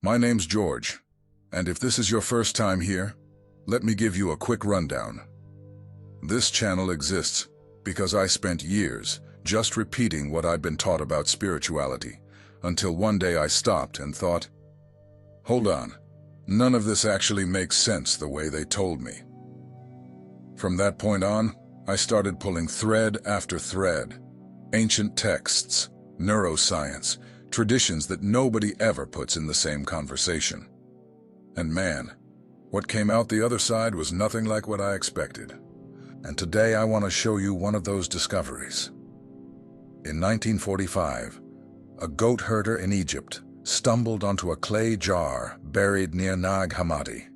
My name's George, and if this is your first time here, let me give you a quick rundown. This channel exists because I spent years just repeating what I'd been taught about spirituality, until one day I stopped and thought, hold on, none of this actually makes sense the way they told me. From that point on, I started pulling thread after thread, ancient texts, neuroscience, traditions that nobody ever puts in the same conversation. And man, what came out the other side was nothing like what I expected. And today I want to show you one of those discoveries. In 1945, a goat herder in Egypt stumbled onto a clay jar buried near Nag Hammadi.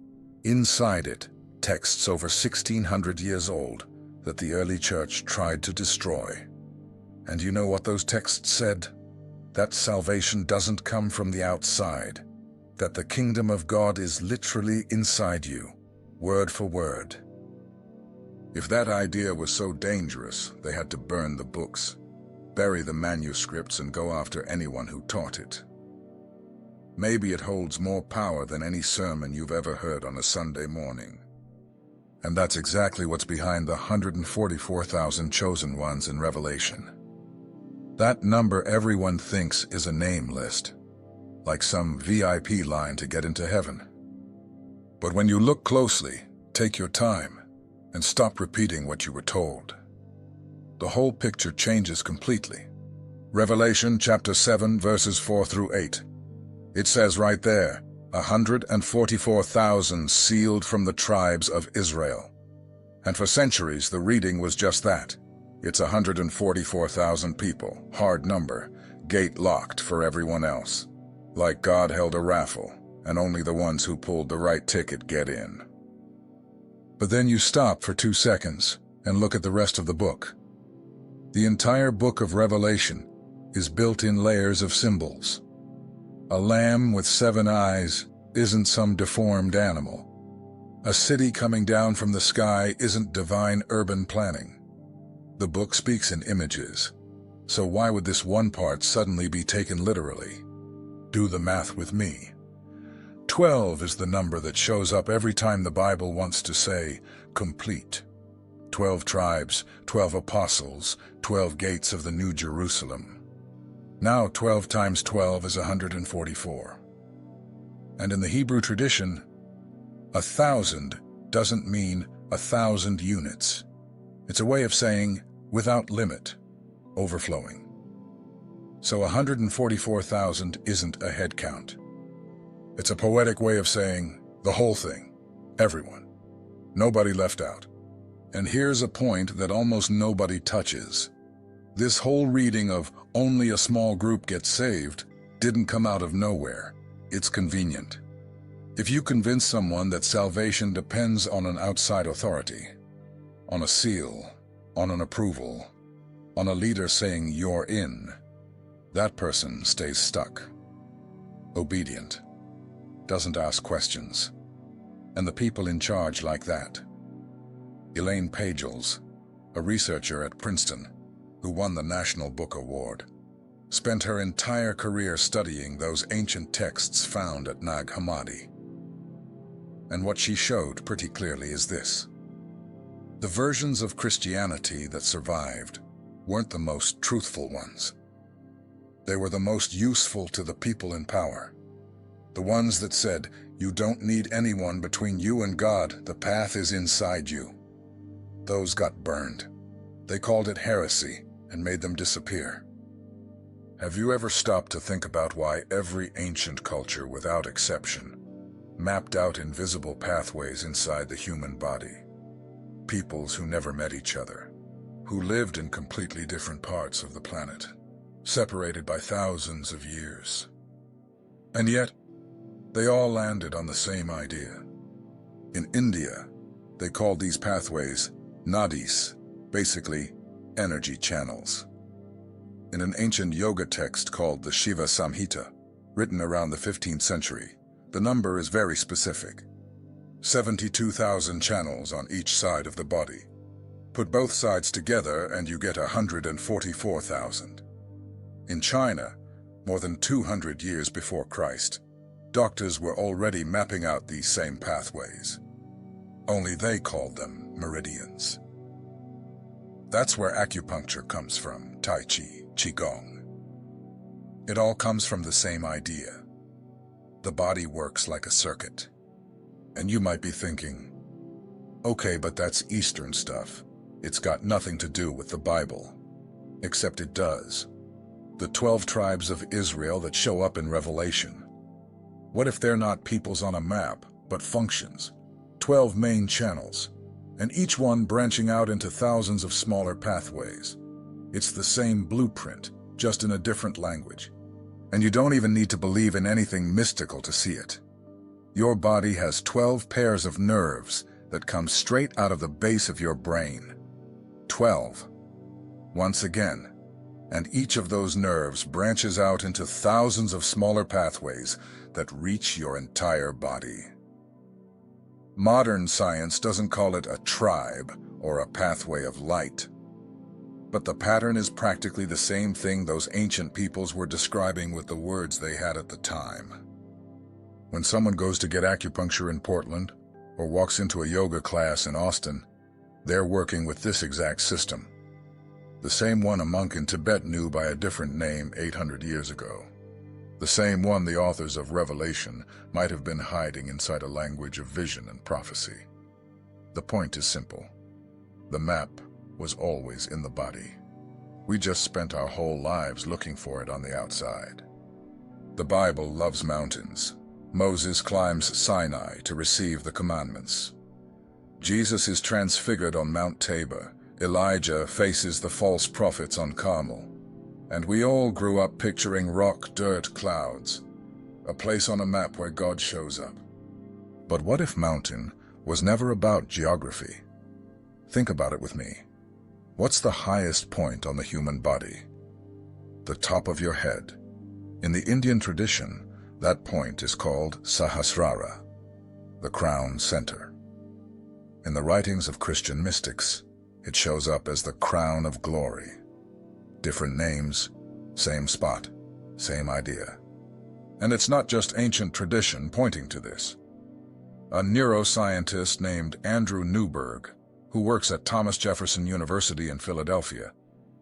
Inside it, texts over 1,600 years old that the early church tried to destroy. And you know what those texts said? That salvation doesn't come from the outside, that the kingdom of God is literally inside you, word for word. If that idea was so dangerous, they had to burn the books, bury the manuscripts, and go after anyone who taught it. Maybe it holds more power than any sermon you've ever heard on a Sunday morning. And that's exactly what's behind the 144,000 chosen ones in Revelation. That number everyone thinks is a name list, like some VIP line to get into heaven. But when you look closely, take your time, and stop repeating what you were told, the whole picture changes completely. Revelation chapter 7 verses 4 through 8. It says right there, 144,000 sealed from the tribes of Israel. And for centuries the reading was just that. It's 144,000 people, hard number, gate locked for everyone else. Like God held a raffle, and only the ones who pulled the right ticket get in. But then you stop for 2 seconds and look at the rest of the book. The entire book of Revelation is built in layers of symbols. A lamb with 7 eyes isn't some deformed animal. A city coming down from the sky isn't divine urban planning. The book speaks in images, so why would this one part suddenly be taken literally? Do the math with me. 12 is the number that shows up every time the Bible wants to say, complete. 12 tribes, 12 apostles, 12 gates of the New Jerusalem. Now 12 times 12 is 144. And in the Hebrew tradition, 1,000 doesn't mean 1,000 units. It's a way of saying without limit, overflowing. So 144,000 isn't a head count. It's a poetic way of saying the whole thing, everyone, nobody left out. And here's a point that almost nobody touches. This whole reading of only a small group gets saved didn't come out of nowhere. It's convenient. If you convince someone that salvation depends on an outside authority, on a seal, on an approval, on a leader saying you're in, that person stays stuck. Obedient. Doesn't ask questions. And the people in charge like that. Elaine Pagels, a researcher at Princeton, who won the National Book Award, spent her entire career studying those ancient texts found at Nag Hammadi. And what she showed pretty clearly is this. The versions of Christianity that survived weren't the most truthful ones. They were the most useful to the people in power. The ones that said, you don't need anyone between you and God, the path is inside you. Those got burned. They called it heresy and made them disappear. Have you ever stopped to think about why every ancient culture, without exception, mapped out invisible pathways inside the human body? Peoples who never met each other, who lived in completely different parts of the planet, separated by thousands of years. And yet, they all landed on the same idea. In India, they called these pathways nadis, basically energy channels. In an ancient yoga text called the Shiva Samhita, written around the 15th century, the number is very specific. 72,000 channels on each side of the body. Put both sides together and you get 144,000. In China, more than 200 years before Christ, Doctors were already mapping out these same pathways. Only they called them meridians. That's where acupuncture comes from, Tai Chi, Qigong. It all comes from the same idea. The body works like a circuit. And you might be thinking, okay, but that's Eastern stuff. It's got nothing to do with the Bible. Except it does. The 12 tribes of Israel that show up in Revelation. What if they're not peoples on a map, but functions? 12 main channels, and each one branching out into thousands of smaller pathways. It's the same blueprint, just in a different language. And you don't even need to believe in anything mystical to see it. Your body has 12 pairs of nerves that come straight out of the base of your brain. 12. Once again. And each of those nerves branches out into thousands of smaller pathways that reach your entire body. Modern science doesn't call it a tribe or a pathway of light. But the pattern is practically the same thing those ancient peoples were describing with the words they had at the time. When someone goes to get acupuncture in Portland or walks into a yoga class in Austin, they're working with this exact system. The same one a monk in Tibet knew by a different name 800 years ago. The same one the authors of Revelation might have been hiding inside a language of vision and prophecy. The point is simple. The map was always in the body. We just spent our whole lives looking for it on the outside. The Bible loves mountains. Moses climbs Sinai to receive the commandments. Jesus is transfigured on Mount Tabor. Elijah faces the false prophets on Carmel. And we all grew up picturing rock, dirt, clouds, a place on a map where God shows up. But what if mountain was never about geography? Think about it with me. What's the highest point on the human body? The top of your head. In the Indian tradition, that point is called Sahasrara, the crown center. In the writings of Christian mystics, it shows up as the crown of glory. Different names, same spot, same idea. And it's not just ancient tradition pointing to this. A neuroscientist named Andrew Newberg, who works at Thomas Jefferson University in Philadelphia,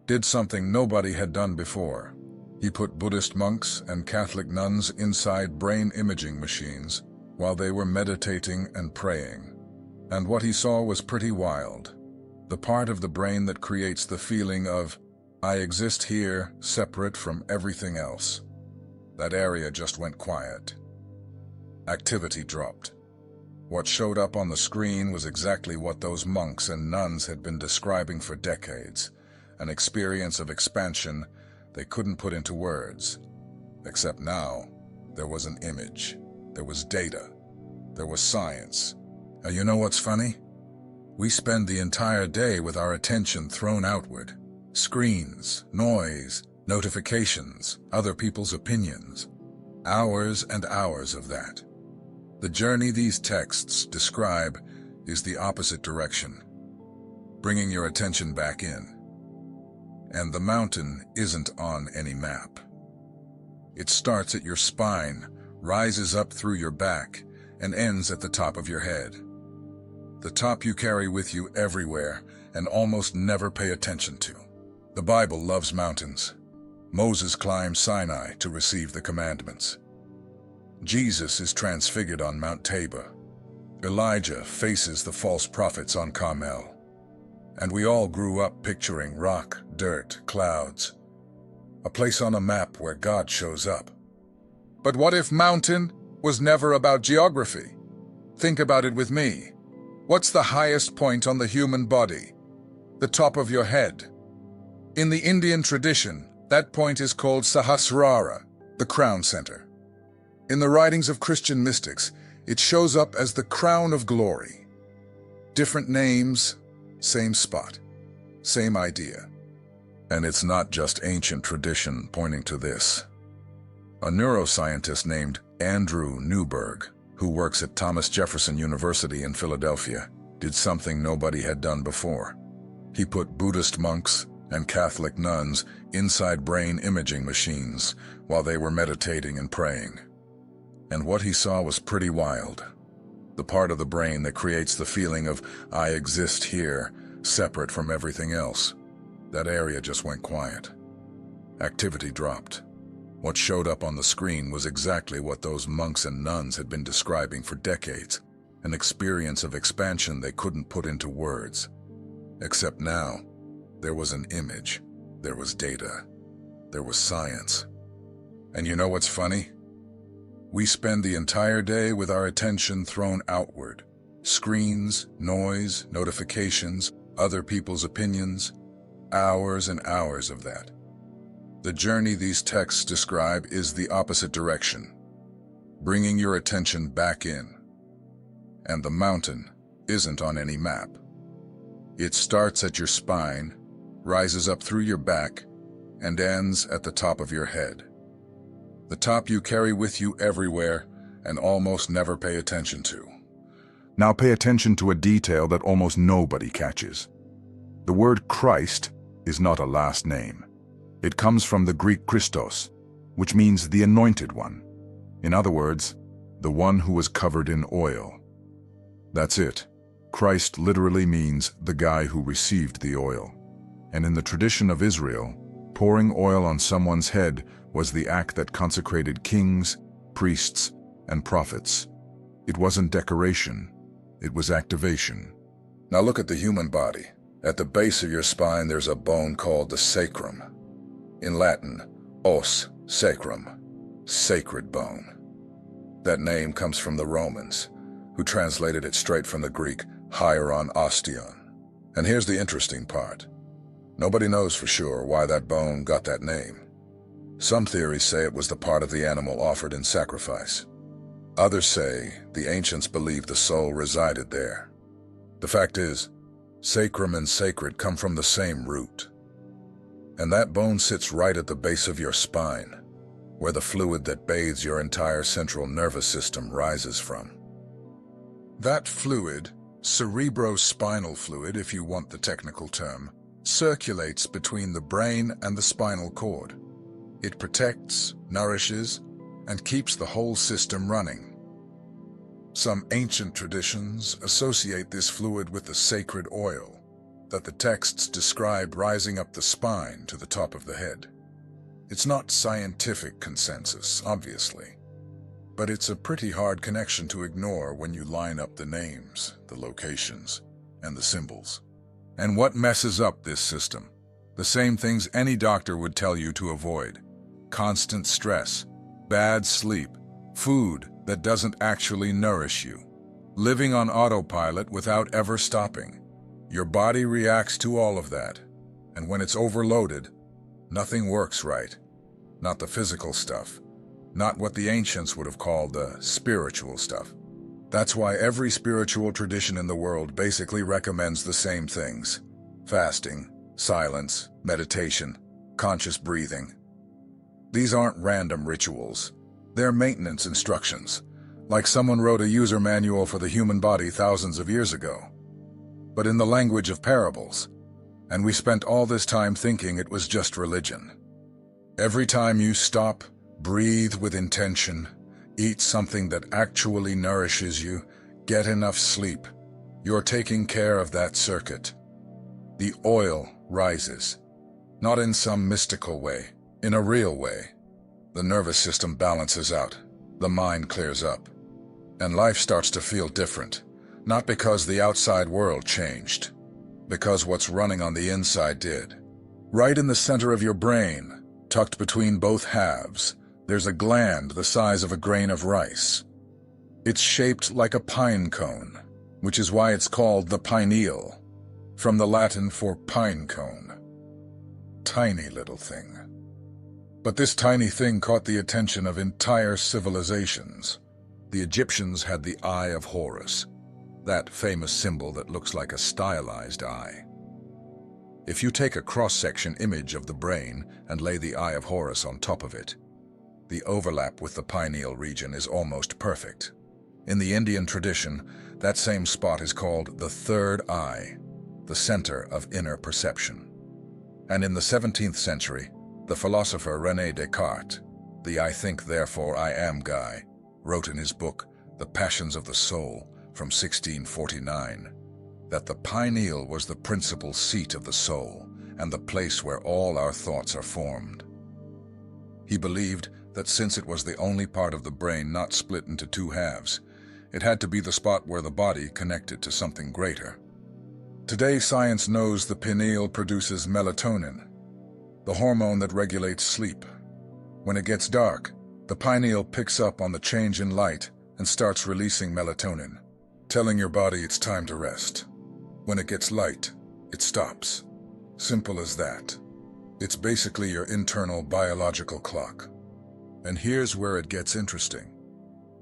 did something nobody had done before. He put Buddhist monks and Catholic nuns inside brain imaging machines while they were meditating and praying. And what he saw was pretty wild. The part of the brain that creates the feeling of, I exist here, separate from everything else. That area just went quiet. Activity dropped. What showed up on the screen was exactly what those monks and nuns had been describing for decades, an experience of expansion they couldn't put into words. Except now, there was an image, there was data, there was science. And you know what's funny? We spend the entire day with our attention thrown outward. Screens, noise, notifications, other people's opinions. Hours and hours of that. The journey these texts describe is the opposite direction, bringing your attention back in. And the mountain isn't on any map. It starts at your spine, rises up through your back, and ends at the top of your head. The top you carry with you everywhere and almost never pay attention to. The Bible loves mountains. Moses climbed Sinai to receive the commandments. Jesus is transfigured on Mount Tabor. Elijah faces the false prophets on Carmel. And we all grew up picturing rock, dirt, clouds. A place on a map where God shows up. But what if mountain was never about geography? Think about it with me. What's the highest point on the human body? The top of your head. In the Indian tradition, that point is called Sahasrara, the crown center. In the writings of Christian mystics, it shows up as the crown of glory. Different names, same spot, same idea. And it's not just ancient tradition pointing to this. A neuroscientist named Andrew Newberg, who works at Thomas Jefferson University in Philadelphia, did something nobody had done before. He put Buddhist monks and Catholic nuns inside brain imaging machines while they were meditating and praying. And what he saw was pretty wild. The part of the brain that creates the feeling of, I exist here, separate from everything else. That area just went quiet. Activity dropped. What showed up on the screen was exactly what those monks and nuns had been describing for decades, an experience of expansion they couldn't put into words. Except now, there was an image, there was data, there was science. And you know what's funny? We spend the entire day with our attention thrown outward. Screens, noise, notifications, other people's opinions, hours and hours of that. The journey these texts describe is the opposite direction, bringing your attention back in. And the mountain isn't on any map. It starts at your spine, rises up through your back, and ends at the top of your head. The top you carry with you everywhere and almost never pay attention to. Now pay attention to a detail that almost nobody catches. The word Christ is not a last name. It comes from the Greek Christos, which means the anointed one. In other words, the one who was covered in oil. That's it. Christ literally means the guy who received the oil. And in the tradition of Israel, pouring oil on someone's head was the act that consecrated kings, priests, and prophets. It wasn't decoration, it was activation. Now look at the human body. At the base of your spine there's a bone called the sacrum. In Latin, os sacrum, sacred bone. That name comes from the Romans, who translated it straight from the Greek hieron osteon. And here's the interesting part. Nobody knows for sure why that bone got that name. Some theories say it was the part of the animal offered in sacrifice. Others say the ancients believed the soul resided there. The fact is, sacrum and sacred come from the same root. And that bone sits right at the base of your spine, where the fluid that bathes your entire central nervous system rises from. That fluid, cerebrospinal fluid if you want the technical term, circulates between the brain and the spinal cord. It protects, nourishes, and keeps the whole system running. Some ancient traditions associate this fluid with the sacred oil that the texts describe rising up the spine to the top of the head. It's not scientific consensus, obviously, but it's a pretty hard connection to ignore when you line up the names, the locations, and the symbols. And what messes up this system? The same things any doctor would tell you to avoid. Constant stress, bad sleep, food that doesn't actually nourish you, living on autopilot without ever stopping. Your body reacts to all of that, and when it's overloaded, nothing works right. Not the physical stuff, not what the ancients would have called the spiritual stuff. That's why every spiritual tradition in the world basically recommends the same things: fasting, silence, meditation, conscious breathing. These aren't random rituals. They're maintenance instructions, like someone wrote a user manual for the human body thousands of years ago, but in the language of parables. And we spent all this time thinking it was just religion. Every time you stop, breathe with intention, eat something that actually nourishes you, get enough sleep, you're taking care of that circuit. The oil rises, not in some mystical way, in a real way. The nervous system balances out, the mind clears up, and life starts to feel different, not because the outside world changed, because what's running on the inside did. Right in the center of your brain, tucked between both halves, there's a gland the size of a grain of rice. It's shaped like a pine cone, which is why it's called the pineal, from the Latin for pine cone. Tiny little thing. But this tiny thing caught the attention of entire civilizations. The Egyptians had the Eye of Horus, that famous symbol that looks like a stylized eye. If you take a cross-section image of the brain and lay the Eye of Horus on top of it, the overlap with the pineal region is almost perfect. In the Indian tradition, that same spot is called the third eye, the center of inner perception. And in the 17th century, the philosopher René Descartes, the I think therefore I am guy, wrote in his book, The Passions of the Soul, from 1649, that the pineal was the principal seat of the soul and the place where all our thoughts are formed. He believed that since it was the only part of the brain not split into two halves, it had to be the spot where the body connected to something greater. Today, science knows the pineal produces melatonin, the hormone that regulates sleep. When it gets dark, the pineal picks up on the change in light and starts releasing melatonin, telling your body it's time to rest. When it gets light, it stops. Simple as that. It's basically your internal biological clock. And here's where it gets interesting.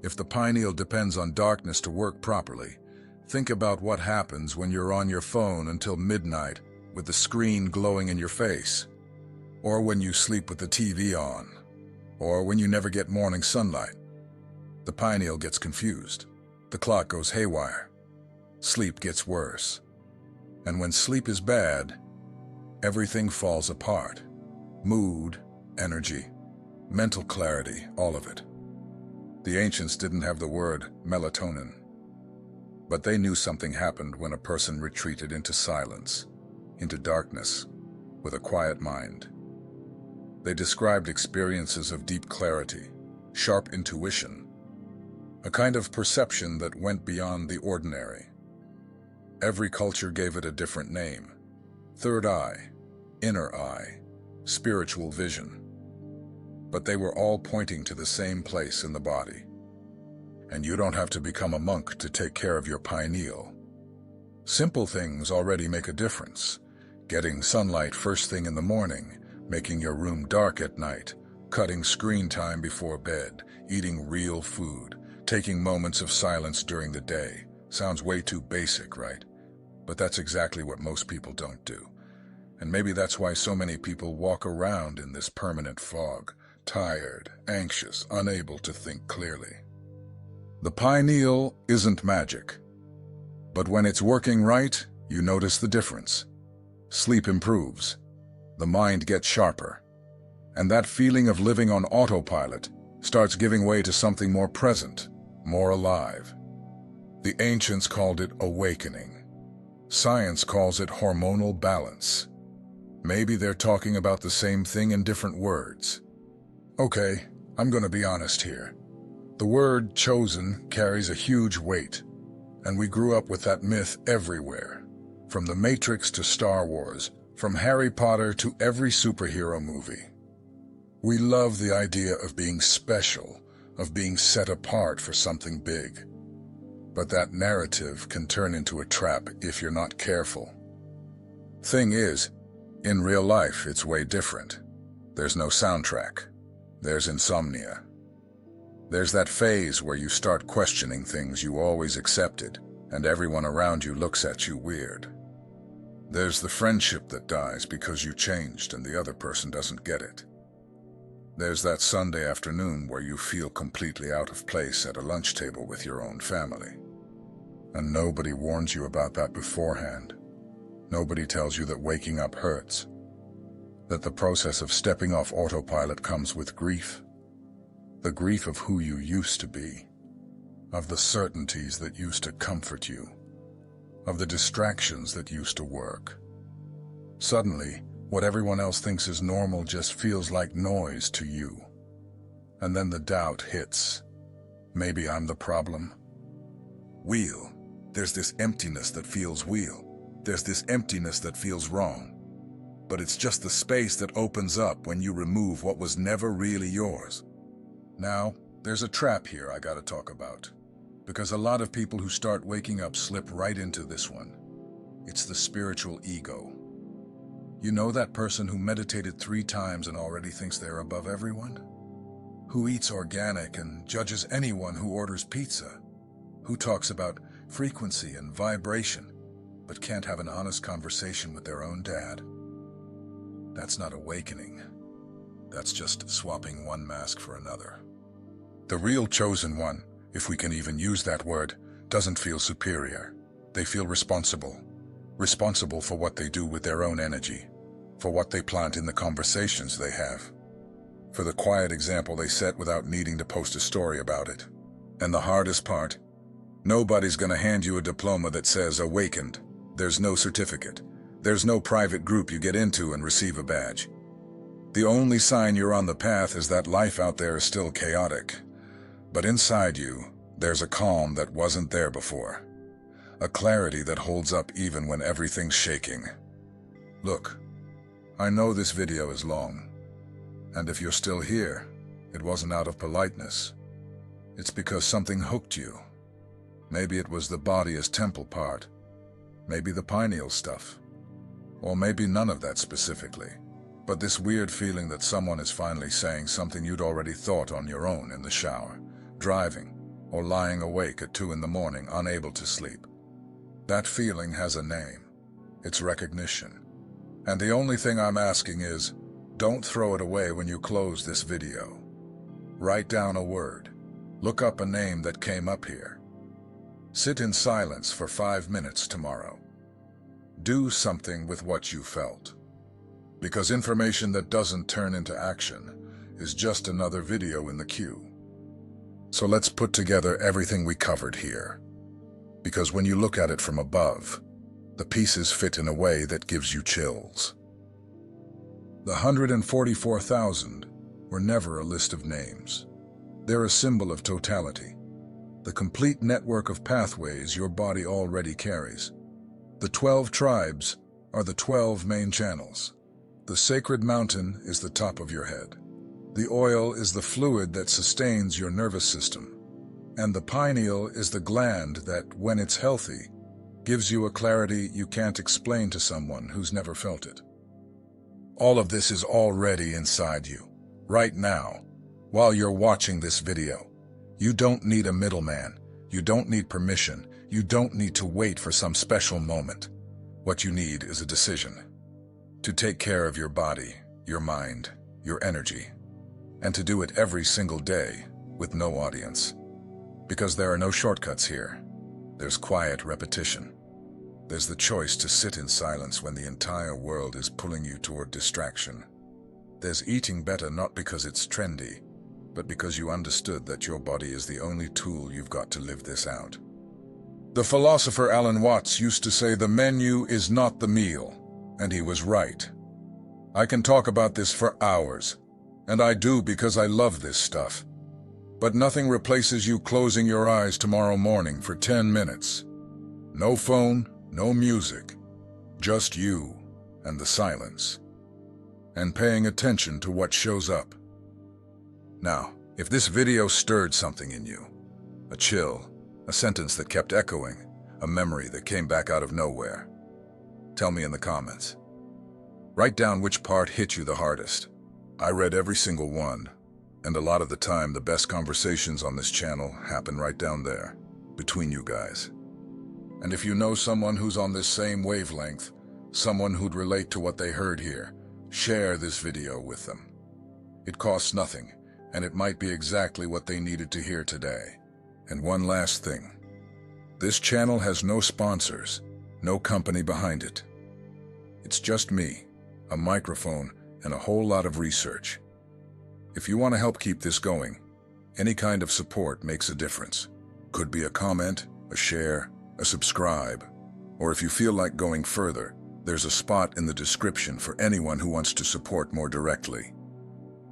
If the pineal depends on darkness to work properly, think about what happens when you're on your phone until midnight with the screen glowing in your face, or when you sleep with the TV on, or when you never get morning sunlight. The pineal gets confused. The clock goes haywire. Sleep gets worse. And when sleep is bad, everything falls apart. Mood, energy, mental clarity, all of it. The ancients didn't have the word melatonin, but they knew something happened when a person retreated into silence, into darkness, with a quiet mind. They described experiences of deep clarity, sharp intuition, a kind of perception that went beyond the ordinary. Every culture gave it a different name: third eye, inner eye, spiritual vision. But they were all pointing to the same place in the body. And you don't have to become a monk to take care of your pineal. Simple things already make a difference. Getting sunlight first thing in the morning, making your room dark at night, cutting screen time before bed, eating real food, taking moments of silence during the day. Sounds way too basic, right? But that's exactly what most people don't do. And maybe that's why so many people walk around in this permanent fog, tired, anxious, unable to think clearly. The pineal isn't magic, but when it's working right, you notice the difference. Sleep improves, the mind gets sharper, and that feeling of living on autopilot starts giving way to something more present, more alive. The ancients called it awakening. Science calls it hormonal balance. Maybe they're talking about the same thing in different words. Okay, I'm going to be honest here. The word chosen carries a huge weight, and we grew up with that myth everywhere. From The Matrix to Star Wars, from Harry Potter to every superhero movie. We love the idea of being special, of being set apart for something big. But that narrative can turn into a trap if you're not careful. Thing is, in real life, it's way different. There's no soundtrack. There's insomnia. There's that phase where you start questioning things you always accepted, and everyone around you looks at you weird. There's the friendship that dies because you changed and the other person doesn't get it. There's that Sunday afternoon where you feel completely out of place at a lunch table with your own family. And nobody warns you about that beforehand. Nobody tells you that waking up hurts, that the process of stepping off autopilot comes with grief. The grief of who you used to be, of the certainties that used to comfort you, of the distractions that used to work. Suddenly, what everyone else thinks is normal just feels like noise to you. And then the doubt hits. Maybe I'm the problem. There's this emptiness that feels real. There's this emptiness that feels wrong. But it's just the space that opens up when you remove what was never really yours. Now, there's a trap here I gotta talk about, because a lot of people who start waking up slip right into this one. It's the spiritual ego. You know that person who meditated 3 times and already thinks they're above everyone? Who eats organic and judges anyone who orders pizza? Who talks about frequency and vibration, but can't have an honest conversation with their own dad? That's not awakening. That's just swapping one mask for another. The real chosen one, if we can even use that word, doesn't feel superior. They feel responsible. Responsible for what they do with their own energy, for what they plant in the conversations they have, for the quiet example they set without needing to post a story about it. And the hardest part? Nobody's gonna hand you a diploma that says awakened. There's no certificate. There's no private group you get into and receive a badge. The only sign you're on the path is that life out there is still chaotic. But inside you, there's a calm that wasn't there before. A clarity that holds up even when everything's shaking. Look, I know this video is long. And if you're still here, it wasn't out of politeness. It's because something hooked you. Maybe it was the body as temple part. Maybe the pineal stuff. Or maybe none of that specifically. But this weird feeling that someone is finally saying something you'd already thought on your own in the shower, driving, or lying awake at 2 in the morning, unable to sleep. That feeling has a name. It's recognition. And the only thing I'm asking is, don't throw it away when you close this video. Write down a word. Look up a name that came up here. Sit in silence for 5 minutes tomorrow. Do something with what you felt. Because information that doesn't turn into action is just another video in the queue. So let's put together everything we covered here. Because when you look at it from above, the pieces fit in a way that gives you chills. The 144,000 were never a list of names. They're a symbol of totality, the complete network of pathways your body already carries. The 12 tribes are the 12 main channels. The sacred mountain is the top of your head. The oil is the fluid that sustains your nervous system. And the pineal is the gland that, when it's healthy, gives you a clarity you can't explain to someone who's never felt it. All of this is already inside you, right now, while you're watching this video. You don't need a middleman. You don't need permission. You don't need to wait for some special moment. What you need is a decision. To take care of your body, your mind, your energy, and to do it every single day with no audience. Because there are no shortcuts here. There's quiet repetition. There's the choice to sit in silence when the entire world is pulling you toward distraction. There's eating better not because it's trendy, but because you understood that your body is the only tool you've got to live this out. The philosopher Alan Watts used to say the menu is not the meal, and he was right. I can talk about this for hours, and I do because I love this stuff. But nothing replaces you closing your eyes tomorrow morning for 10 minutes. No phone, no music, just you and the silence. And paying attention to what shows up. Now, if this video stirred something in you, a chill, a sentence that kept echoing, a memory that came back out of nowhere, tell me in the comments. Write down which part hit you the hardest. I read every single one. And a lot of the time, the best conversations on this channel happen right down there, between you guys. And if you know someone who's on this same wavelength, someone who'd relate to what they heard here, share this video with them. It costs nothing, and it might be exactly what they needed to hear today. And one last thing. This channel has no sponsors, no company behind it. It's just me, a microphone, and a whole lot of research. If you want to help keep this going, any kind of support makes a difference. Could be a comment, a share, a subscribe, or if you feel like going further, there's a spot in the description for anyone who wants to support more directly.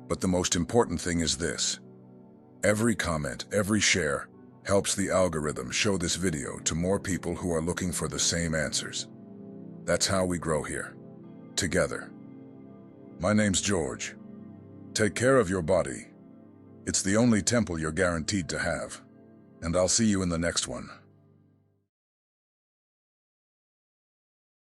But the most important thing is this. Every comment, every share, helps the algorithm show this video to more people who are looking for the same answers. That's how we grow here, together. My name's George. Take care of your body. It's the only temple you're guaranteed to have. And I'll see you in the next one.